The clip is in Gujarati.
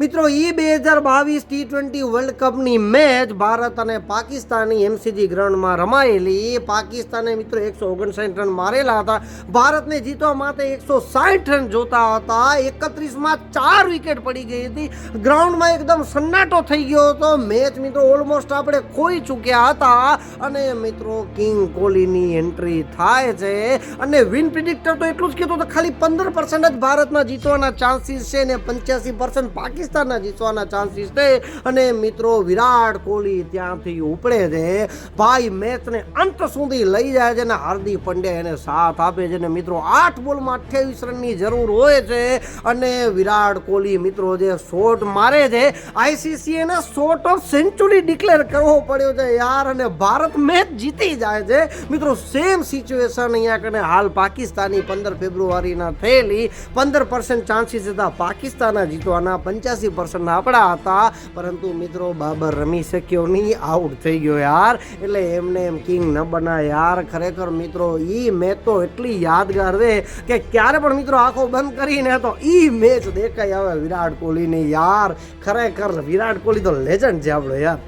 મિત્રો 2022 T20 વર્લ્ડ કપની મેચ ભારત અને પાકિસ્તાનની એમસીજી ગ્રાઉન્ડમાં રમાયેલી. પાકિસ્તાને મિત્રો 159 રન મારેલા હતા. ભારતને જીતવા માટે 160 રન જોતા હતા. 31માં 4 વિકેટ પડી ગઈ હતી. ગ્રાઉન્ડમાં એકદમ સન્નાટો થઈ ગયો હતો. મેચ મિત્રો ઓલમોસ્ટ આપણે ખોઈ ચૂક્યા હતા અને મિત્રો કિંગ કોહલીની એન્ટ્રી થાય છે અને વિન પ્રિડિક્ટર તો એટલું જ કહેતો હતો ખાલી 15% જ ભારતના જીતવાના ચાન્સીસ છે ને 85% પાકિસ્તાનના જીતવાના ચાન્સીસ છે. અને મિત્રો વિરાટ કોહલી ત્યાંથી ઉપડે છે ભાઈ, મેચને અંત સુધી લઈ જાય છે અને હાર્દિક પંડ્યા એને સાથ આપે છે ને મિત્રો 8 બોલમાં 28 રનની જરૂર હોય છે અને વિરાટ કોહલી મિત્રો જે શોટ મારે છે આઈસીસી એને શોટ ઓફ સેન્ચુરી ડિક્લેર કરવો પડ્યો છે યાર અને ભારત મેચ જીતી જાય છે. મિત્રો સેમ સિચ્યુએશન અહીંયા કને હાલ પાકિસ્તાની 15 ફેબ્રુઆરીના થયેલી. 15% ચાન્સીસ હતા પાકિસ્તાનના જીતવાના, 85% આપણા હતા, પરંતુ મિત્રો બાબર રમી શક્યો નહીં, આઉટ થઈ ગયો યાર. એટલે એમને એમ કિંગ ન બના યાર. ખરેખર મિત્રો ઈ મેચ તો એટલી યાદગાર છે કે ક્યારે પણ મિત્રો આંખો બંધ કરીને તો ઈ મેચ દેખાઈ આવે વિરાટ કોહલીની યાર. ખરેખર વિરાટ કોહલી તો લેજન્ડ છે આપણો યાર.